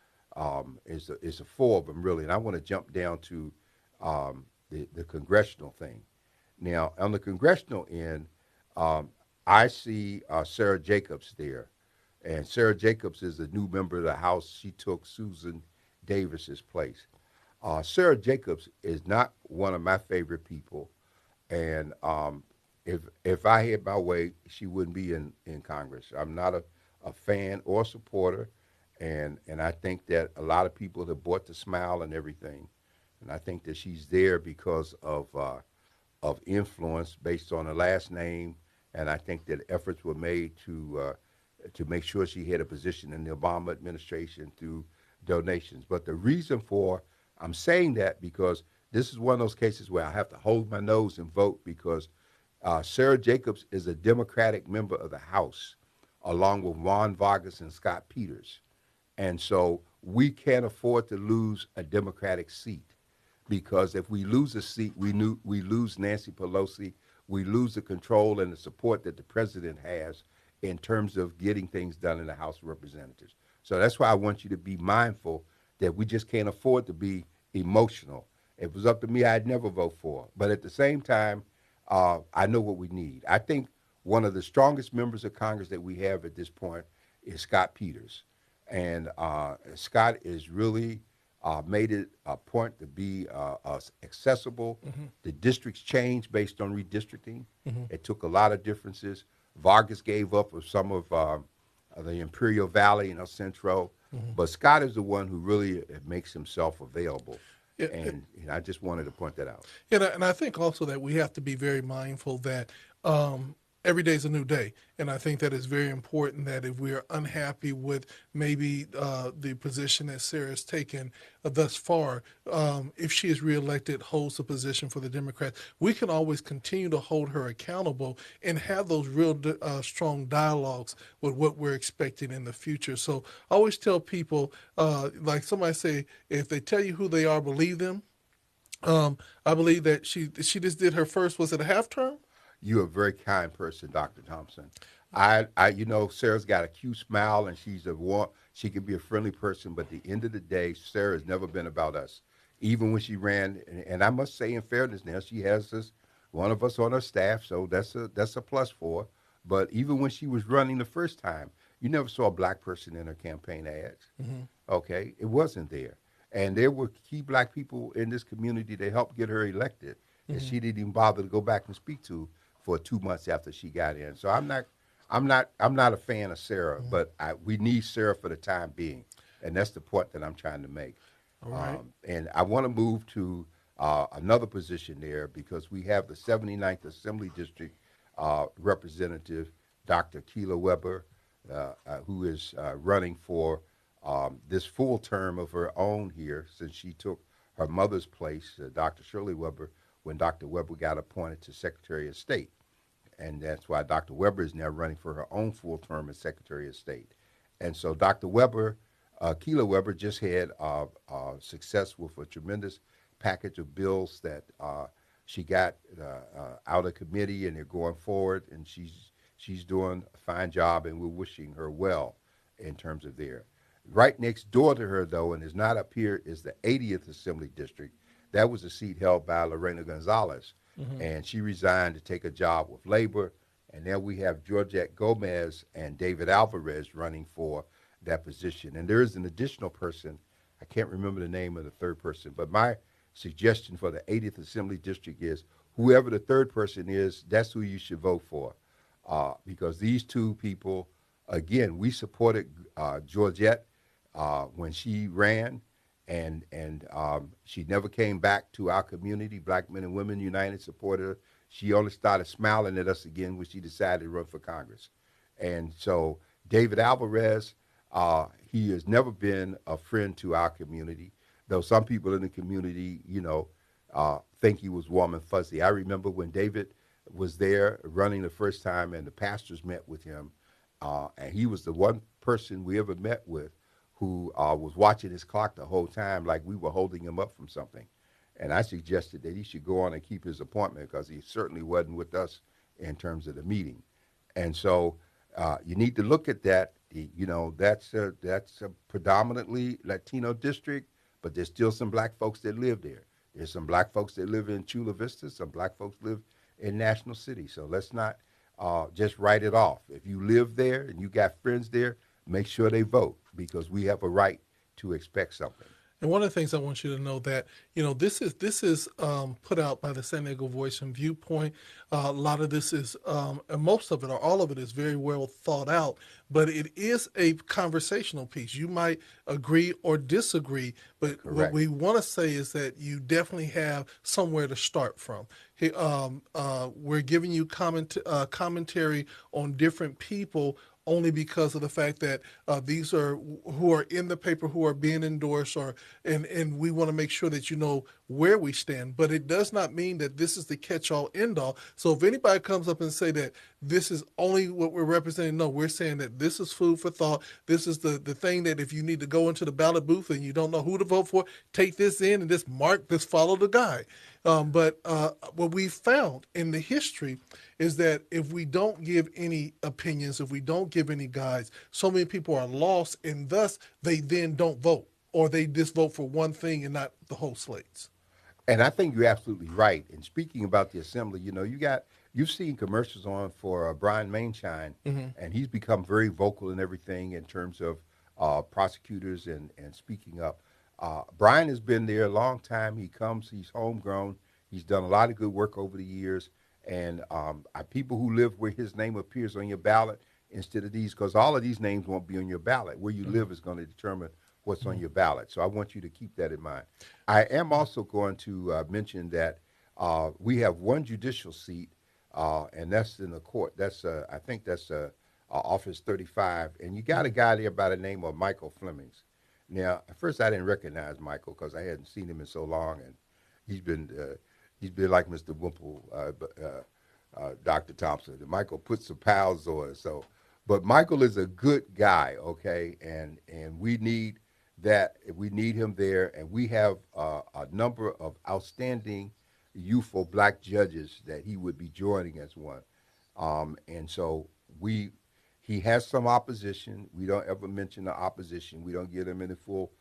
It's a 4 of them, really. And I want to jump down to the congressional thing. Now, on the congressional end, I see Sarah Jacobs there. And Sarah Jacobs is a new member of the House. She took Susan Davis's place. Sarah Jacobs is not one of my favorite people, and if I had my way, she wouldn't be in Congress. I'm not a fan or supporter, and I think that a lot of people have bought the smile and everything, and I think that she's there because of influence based on her last name, and I think that efforts were made to make sure she had a position in the Obama administration through donations. But the reason for I'm saying that because this is one of those cases where I have to hold my nose and vote because Sarah Jacobs is a Democratic member of the House, along with Juan Vargas and Scott Peters. And so we can't afford to lose a Democratic seat because if we lose a seat, we lose Nancy Pelosi, we lose the control and the support that the president has in terms of getting things done in the House of Representatives. So that's why I want you to be mindful that we just can't afford to be emotional. If it was up to me, I'd never vote for. But at the same time, I know what we need. I think one of the strongest members of Congress that we have at this point is Scott Peters. And Scott is really made it a point to be accessible. Mm-hmm. The districts changed based on redistricting. Mm-hmm. It took a lot of differences. Vargas gave up of some of the Imperial Valley and El Centro. Mm-hmm. But Scott is the one who really makes himself available. Yeah, and I just wanted to point that out. Yeah, and I think also that we have to be very mindful that every day is a new day. And I think that it's very important that if we are unhappy with maybe the position that Sarah's taken thus far, if she is reelected, holds the position for the Democrats, we can always continue to hold her accountable and have those real strong dialogues with what we're expecting in the future. So I always tell people, like somebody say, if they tell you who they are, believe them. I believe that she just did her first. Was it a half term? You're a very kind person, Dr. Thompson. Sarah's got a cute smile and she's a warm, she can be a friendly person, but at the end of the day, Sarah has never been about us. Even when she ran, and I must say, in fairness, now she has us, one of us on her staff, so that's a plus for her. But even when she was running the first time, you never saw a black person in her campaign ads. Hmm. Okay, it wasn't there, and there were key black people in this community that helped get her elected, that Hmm. she didn't even bother to go back and speak to for 2 months after she got in. So I'm not a fan of Sarah, Hmm. but we need Sarah for the time being, and that's the point that I'm trying to make. All right. And I want to move to another position there because we have the 79th Assembly District Representative, Dr. Keila Webber, who is running for this full term of her own here since she took her mother's place, Dr. Shirley Webber, when Dr. Webber got appointed to Secretary of State. And that's why Dr. Webber is now running for her own full term as Secretary of State. And so Dr. Webber, Keila Webber, just had success with a tremendous package of bills that she got out of committee, and they're going forward. And she's doing a fine job, and we're wishing her well in terms of there. Right next door to her, though, and is not up here, is the 80th Assembly District. That was a seat held by Lorena Gonzalez, Hmm. and she resigned to take a job with labor. And now we have Georgette Gomez and David Alvarez running for that position. And there is an additional person. I can't remember the name of the third person, but my suggestion for the 80th Assembly District is whoever the third person is, that's who you should vote for. Because these two people, again, we supported Georgette when she ran, and she never came back to our community. Black Men and Women United supported her. She only started smiling at us again when she decided to run for Congress. And so David Alvarez, he has never been a friend to our community, though some people in the community, think he was warm and fuzzy. I remember when David was there running the first time, and the pastors met with him, and he was the one person we ever met with who was watching his clock the whole time, like we were holding him up from something. And I suggested that he should go on and keep his appointment because he certainly wasn't with us in terms of the meeting. And so you need to look at that. That's a predominantly Latino district, but there's still some black folks that live there. There's some black folks that live in Chula Vista. Some black folks live in National City. So let's not just write it off. If you live there and you got friends there, make sure they vote because we have a right to expect something. And one of the things I want you to know that this is put out by the San Diego Voice and Viewpoint. A lot of this is, and most of it or all of it is very well thought out, but it is a conversational piece. You might agree or disagree, but what Correct. we want to say is that you definitely have somewhere to start from. We're giving you commentary on different people only because of the fact that these are who are in the paper, who are being endorsed, and we want to make sure that you know where we stand. But it does not mean that this is the catch-all, end-all. So if anybody comes up and say that this is only what we're representing, no, we're saying that this is food for thought. This is the thing that if you need to go into the ballot booth and you don't know who to vote for, take this in and just mark, just follow the guide. But what we found in the history is that if we don't give any opinions, if we don't give any guides, so many people are lost, and thus they then don't vote, or they just vote for one thing and not the whole slates. And I think you're absolutely right. And speaking about the assembly, you've seen commercials on for Brian Mainshine, Hmm. and he's become very vocal in everything in terms of prosecutors and speaking up. Brian has been there a long time. He's homegrown. He's done a lot of good work over the years. And people who live where his name appears on your ballot instead of these, because all of these names won't be on your ballot. Where you live is going to determine what's on Hmm. your ballot. So I want you to keep that in mind. I am also going to mention that we have one judicial seat, and that's in the court. I think that's Office 35, and you got a guy there by the name of Michael Flemings. Now, at first I didn't recognize Michael because I hadn't seen him in so long, and he's been uh, he's been like Mr. Wimple, Dr. Thompson. And Michael put some pounds on, so. But Michael is a good guy, okay, and we need that we need him there, and we have a number of outstanding youthful black judges that he would be joining as one. And so we, he has some opposition. We don't ever mention the opposition. We don't give him any full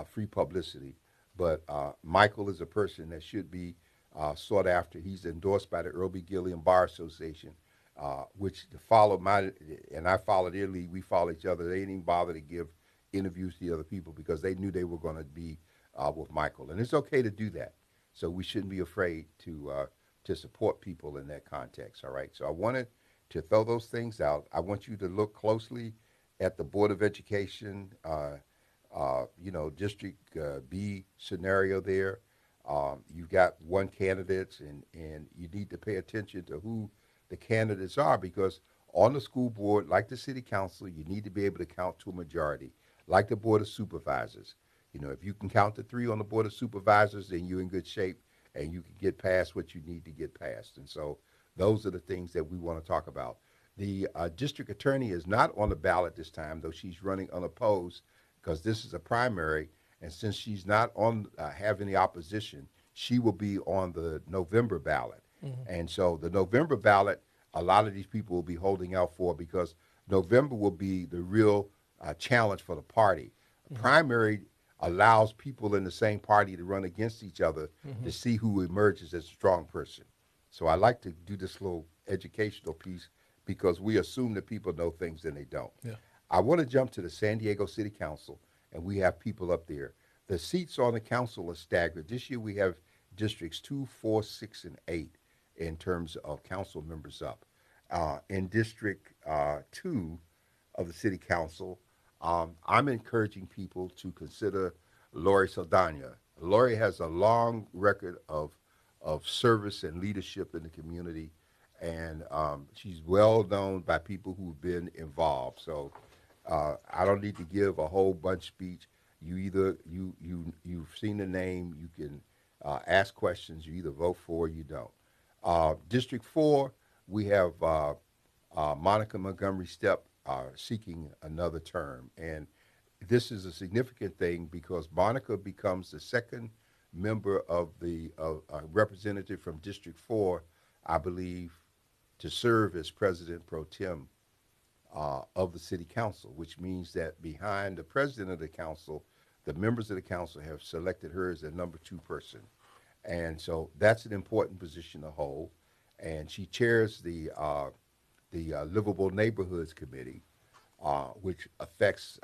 free publicity. But Michael is a person that should be sought after. He's endorsed by the Earl B. Gilliam Bar Association, which to follow my, and I follow their lead. We follow each other. They didn't even bother to give interviews to the other people because they knew they were going to be with Michael, and it's okay to do that. So we shouldn't be afraid to support people in that context. All right. So I wanted to throw those things out. I want you to look closely at the Board of Education, District B scenario there. You've got one candidate, and you need to pay attention to who the candidates are because on the school board, like the city council, you need to be able to count to a majority, like the Board of Supervisors. If you can count to 3 on the Board of Supervisors, then you're in good shape and you can get past what you need to get past. And so those are the things that we want to talk about. The district attorney is not on the ballot this time, though she's running unopposed because this is a primary. And since she's not on have any opposition, she will be on the November ballot. Mm-hmm. And so the November ballot, a lot of these people will be holding out for because November will be the real challenge for the party. Mm-hmm. Primary allows people in the same party to run against each other to see who emerges as a strong person. So I like to do this little educational piece because we assume that people know things and they don't. Yeah. I want to jump to the San Diego City Council, and we have people up there. The seats on the council are staggered. This year we have districts 2, 4, 6, and 8 in terms of council members up. In District 2 of the City Council, I'm encouraging people to consider Lori Saldana. Lori has a long record of service and leadership in the community, and she's well known by people who've been involved. So I don't need to give a whole bunch speech. You either you've seen the name, you can ask questions. You either vote for or you don't. District 4, we have Monica Montgomery Stepp seeking another term. And this is a significant thing because Monica becomes the second member of the representative from District 4, I believe, to serve as President Pro Tem of the City Council, which means that behind the President of the Council, the members of the Council have selected her as the number 2 person. And so that's an important position to hold. And she chairs the Livable Neighborhoods Committee, which affects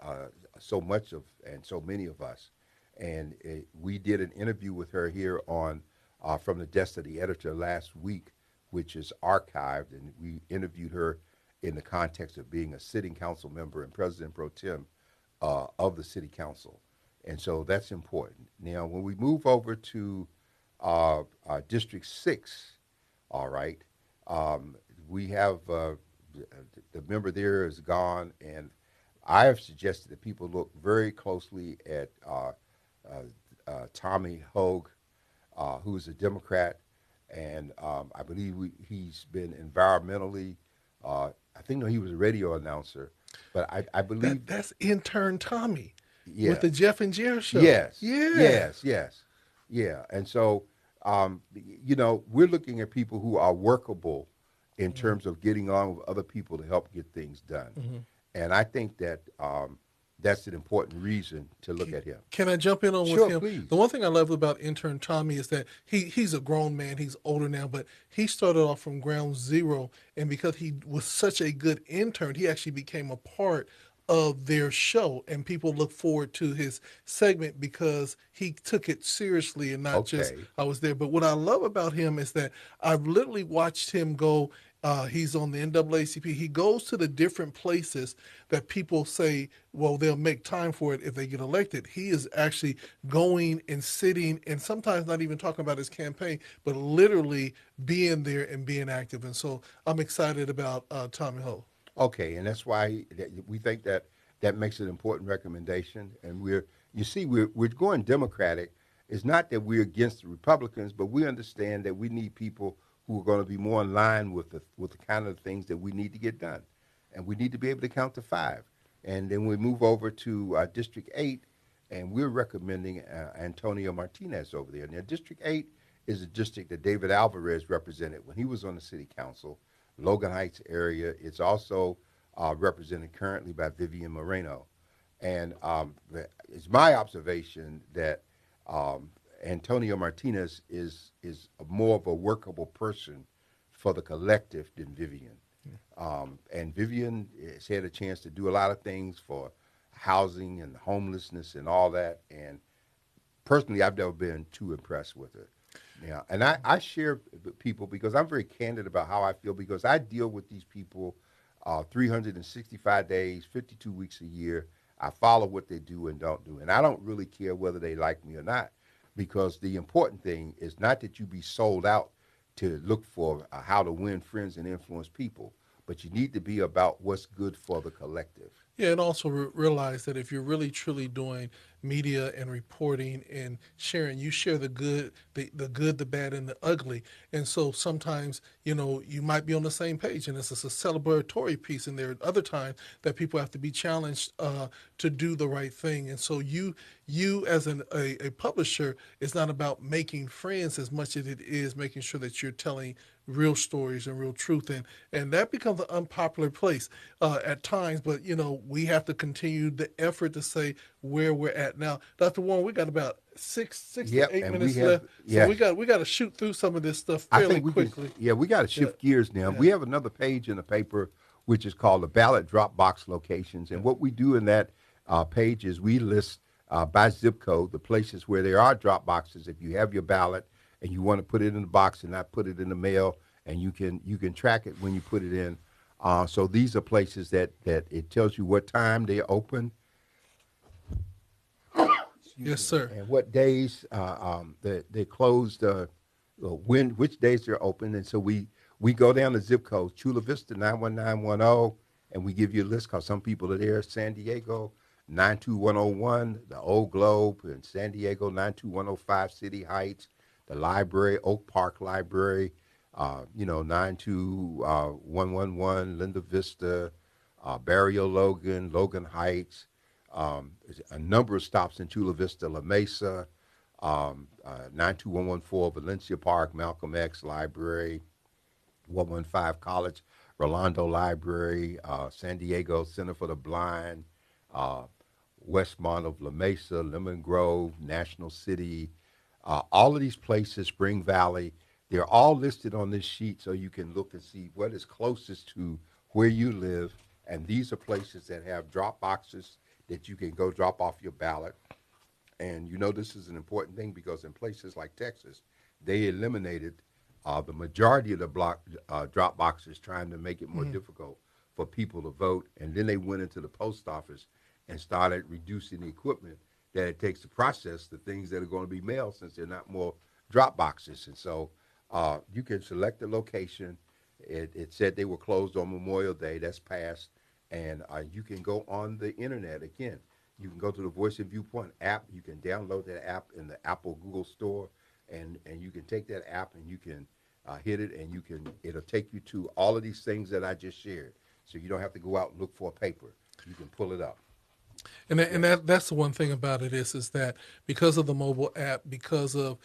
so much of and so many of us. And we did an interview with her here on From the Desk of the Editor last week, which is archived, and we interviewed her in the context of being a sitting council member and president pro tem of the city council. And so that's important. Now, when we move over to District 6, all right, we have the member there is gone, and I have suggested that people look very closely at Tommy Hogue, who is a Democrat, and I believe he's been environmentally, I think he was a radio announcer, but I believe that's intern Tommy, yeah, with the Jeff and Jer show. Yes, yeah, yes, yeah. And so, we're looking at people who are workable in terms of getting on with other people to help get things done. Mm-hmm. And I think that that's an important reason to look at him. Can I jump in on Sure, with him? Please. The one thing I love about intern Tommy is that he's a grown man. He's older now, but he started off from ground zero. And because he was such a good intern, he actually became a part of their show. And people look forward to his segment because he took it seriously and not just, I was there. But what I love about him is that I've literally watched him go. He's on the NAACP. He goes to the different places that people say, well, they'll make time for it if they get elected. He is actually going and sitting and sometimes not even talking about his campaign, but literally being there and being active. And so I'm excited about Tommy Ho. Okay, and that's why we think that makes an important recommendation. And we're going Democratic. It's not that we're against the Republicans, but we understand that we need people who are going to be more in line with the kind of things that we need to get done. And we need to be able to count to 5. And then we move over to District 8. and we're recommending Antonio Martinez over there. Now, District 8 is a district that David Alvarez represented when he was on the city council, Logan Heights area. It's also represented currently by Vivian Moreno. And it's my observation that Antonio Martinez is more of a workable person for the collective than Vivian. And Vivian has had a chance to do a lot of things for housing and homelessness and all that. And personally, I've never been too impressed with her. Yeah, and I share with people because I'm very candid about how I feel because I deal with these people 365 days, 52 weeks a year. I follow what they do and don't do. And I don't really care whether they like me or not because the important thing is not that you be sold out to look for how to win friends and influence people, but you need to be about what's good for the collective. Yeah, and also realize that if you're really truly doing media and reporting and sharing, you share the good, the good, the bad, and the ugly. And so sometimes, you might be on the same page, and it's a celebratory piece. And there are other times that people have to be challenged to do the right thing. And so you as a publisher, it's not about making friends as much as it is making sure that you're telling real stories and real truth, and that becomes an unpopular place at times. But we have to continue the effort to say where we're at now. Dr. Warren, we got about six to Yep, 8 minutes we have left, so yeah. we got to shoot through some of this stuff I fairly think we can. quickly. Yeah, we got to Yeah, shift gears now. yeah, We have another page in the paper which is called the ballot drop box locations, and what we do in that page is we list by zip code the places where there are drop boxes. If you have your ballot and you want to put it in the box and not put it in the mail, and you can track it when you put it in. So these are places that it tells you what time they're open. yes, sir. And what days they closed, which days they're open, and so we go down the zip code, Chula Vista 91910, and we give you a list because some people are there. San Diego 92101, the Old Globe in San Diego 92105, City Heights, the library, Oak Park Library, 92111, Linda Vista, Barrio Logan, Logan Heights. There's a number of stops in Chula Vista, La Mesa, 92114, Valencia Park, Malcolm X Library, 115 College, Rolando Library, San Diego Center for the Blind, Westmont of La Mesa, Lemon Grove, National City, all of these places, Spring Valley, they're all listed on this sheet so you can look and see what is closest to where you live. And these are places that have drop boxes that you can go drop off your ballot. And this is an important thing because in places like Texas, they eliminated the majority of the drop boxes, trying to make it more difficult for people to vote. And then they went into the post office and started reducing the equipment that it takes to process the things that are going to be mailed since they're not more drop boxes. And so you can select the location. It said they were closed on Memorial Day. That's passed. And you can go on the internet again. You can go to the Voice and Viewpoint app. You can download that app in the Apple Google Store, and you can take that app and you can hit it, and it'll take you to all of these things that I just shared. So you don't have to go out and look for a paper. You can pull it up. And that's the one thing about it is that because of the mobile app, because of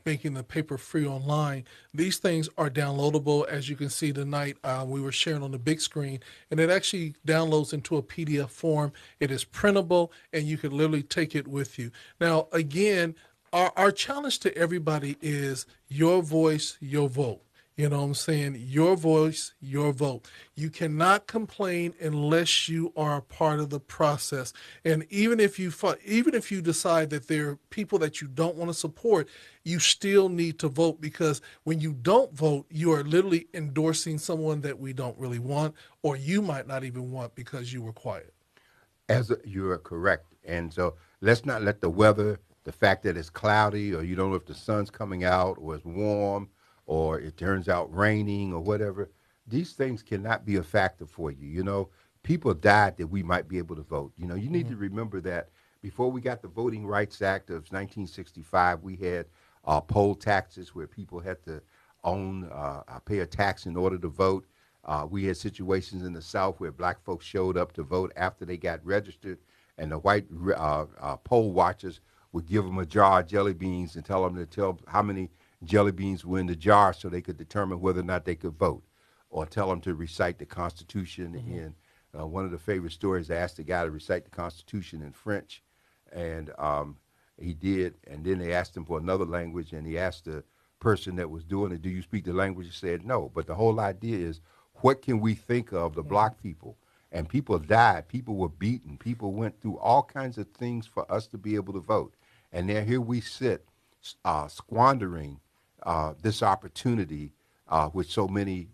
making the paper free online, these things are downloadable. As you can see tonight, we were sharing on the big screen, and it actually downloads into a PDF form. It is printable, and you can literally take it with you. Now, again, our challenge to everybody is your voice, your vote. You know what I'm saying? Your voice, your vote. You cannot complain unless you are a part of the process. And even if you decide that there are people that you don't want to support, you still need to vote, because when you don't vote, you are literally endorsing someone that we don't really want, or you might not even want because you were quiet. You are correct. And so let's not let the weather, the fact that it's cloudy, or you don't know if the sun's coming out, or it's warm, or it turns out raining, or whatever, these things cannot be a factor for you. People died that we might be able to vote. You need to remember that before we got the Voting Rights Act of 1965, we had poll taxes where people had to pay a tax in order to vote. We had situations in the South where black folks showed up to vote after they got registered, and the white poll watchers would give them a jar of jelly beans and tell them to tell how many jelly beans were in the jar so they could determine whether or not they could vote, or tell them to recite the Constitution in one of the favorite stories. They asked the guy to recite the Constitution in French, and he did. And then they asked him for another language, and he asked the person that was doing it, "Do you speak the language?" He said, "No." But the whole idea is, what can we think of the black people? And people died, people were beaten, people went through all kinds of things for us to be able to vote. And then here we sit, squandering this opportunity, which so many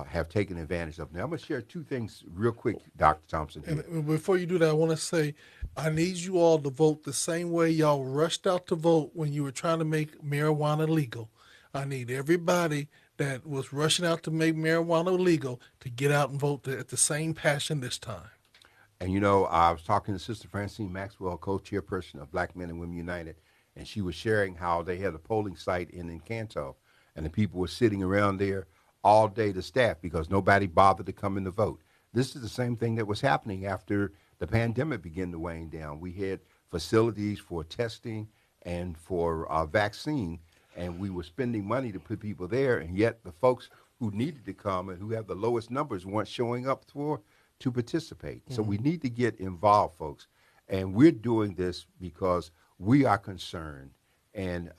have taken advantage of. Now, I'm going to share two things real quick, Dr. Thompson. Here. And before you do that, I want to say I need you all to vote the same way y'all rushed out to vote when you were trying to make marijuana legal. I need everybody that was rushing out to make marijuana legal to get out and vote at the same passion this time. And you know, I was talking to Sister Francine Maxwell, co-chairperson of Black Men and Women United, and she was sharing how they had a polling site in Encanto, and the people were sitting around there all day, the staff, because nobody bothered to come in to vote. This is the same thing that was happening after the pandemic began to wane down. We had facilities for testing and for vaccine, and we were spending money to put people there, and yet the folks who needed to come and who have the lowest numbers weren't showing up to participate. So we need to get involved, folks. And we're doing this because we are concerned. And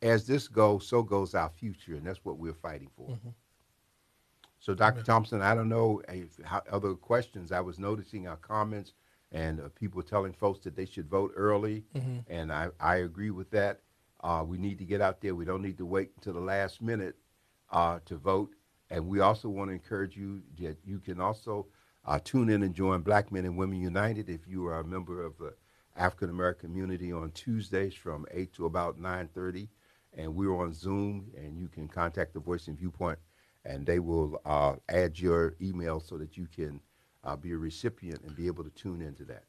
as this goes, so goes our future, and that's what we're fighting for. So, Dr. Thompson, I don't know if other questions. I was noticing our comments and people telling folks that they should vote early, and I agree with that. We need to get out there. We don't need to wait until the last minute to vote. And we also want to encourage you that you can also tune in and join Black Men and Women United if you are a member of the African American community on Tuesdays from 8 to about 9:30. And we're on Zoom, and you can contact the Voice and Viewpoint, and they will add your email so that you can be a recipient and be able to tune into that.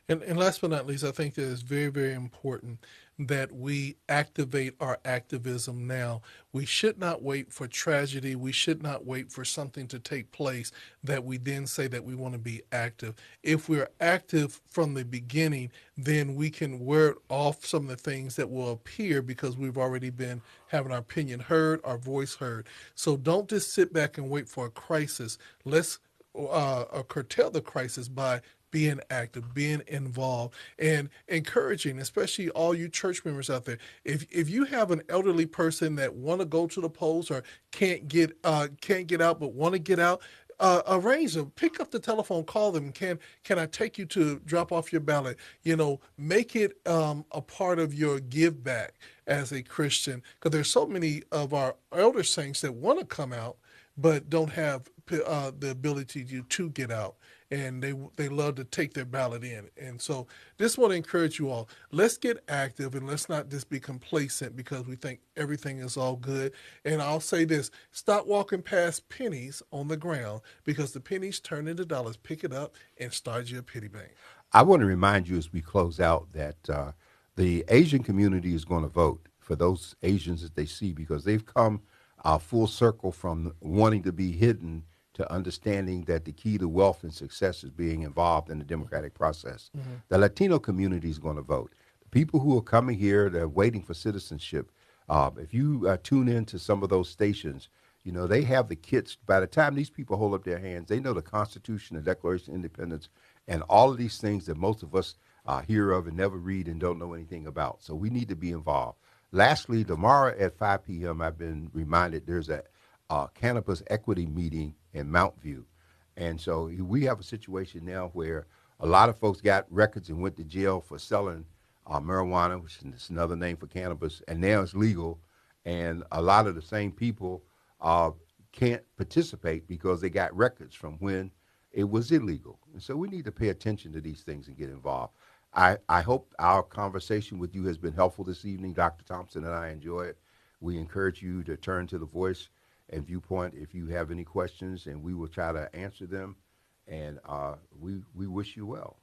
And last but not least, I think that it's very, very important that we activate our activism now. We should not wait for tragedy. We should not wait for something to take place that we then say that we want to be active. If we're active from the beginning, then we can ward off some of the things that will appear because we've already been having our opinion heard, our voice heard. So don't just sit back and wait for a crisis. Let's curtail the crisis by being active, being involved, and encouraging, especially all you church members out there. If you have an elderly person that want to go to the polls or can't get out but want to get out, arrange them. Pick up the telephone, call them. Can I take you to drop off your ballot? Make it a part of your give back as a Christian, because there's so many of our elder saints that want to come out but don't have the ability to get out, and they love to take their ballot in. And so just want to encourage you all, let's get active and let's not just be complacent because we think everything is all good. And I'll say this, stop walking past pennies on the ground, because the pennies turn into dollars. Pick it up and start your pity bank. I want to remind you as we close out that the Asian community is going to vote for those Asians that they see, because they've come full circle from wanting to be hidden to understanding that the key to wealth and success is being involved in the democratic process. The Latino community is going to vote. The people who are coming here, they're waiting for citizenship. If you tune into some of those stations, they have the kits. By the time these people hold up their hands, they know the Constitution, the Declaration of Independence, and all of these things that most of us hear of and never read and don't know anything about. So we need to be involved. Lastly, tomorrow at 5 p.m., I've been reminded there's a cannabis equity meeting in Mount View. And so we have a situation now where a lot of folks got records and went to jail for selling marijuana, which is another name for cannabis, and now it's legal. And a lot of the same people can't participate because they got records from when it was illegal. And so we need to pay attention to these things and get involved. I hope our conversation with you has been helpful this evening. Dr. Thompson and I enjoy it. We encourage you to turn to the Voice and Viewpoint if you have any questions, and we will try to answer them. And we wish you well.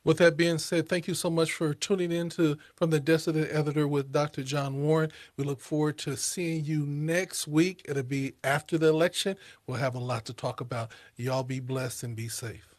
With that being said, thank you so much for tuning in to From the Desk of the Editor with Dr. John Warren. We look forward to seeing you next week. It'll be after the election. We'll have a lot to talk about. Y'all be blessed and be safe.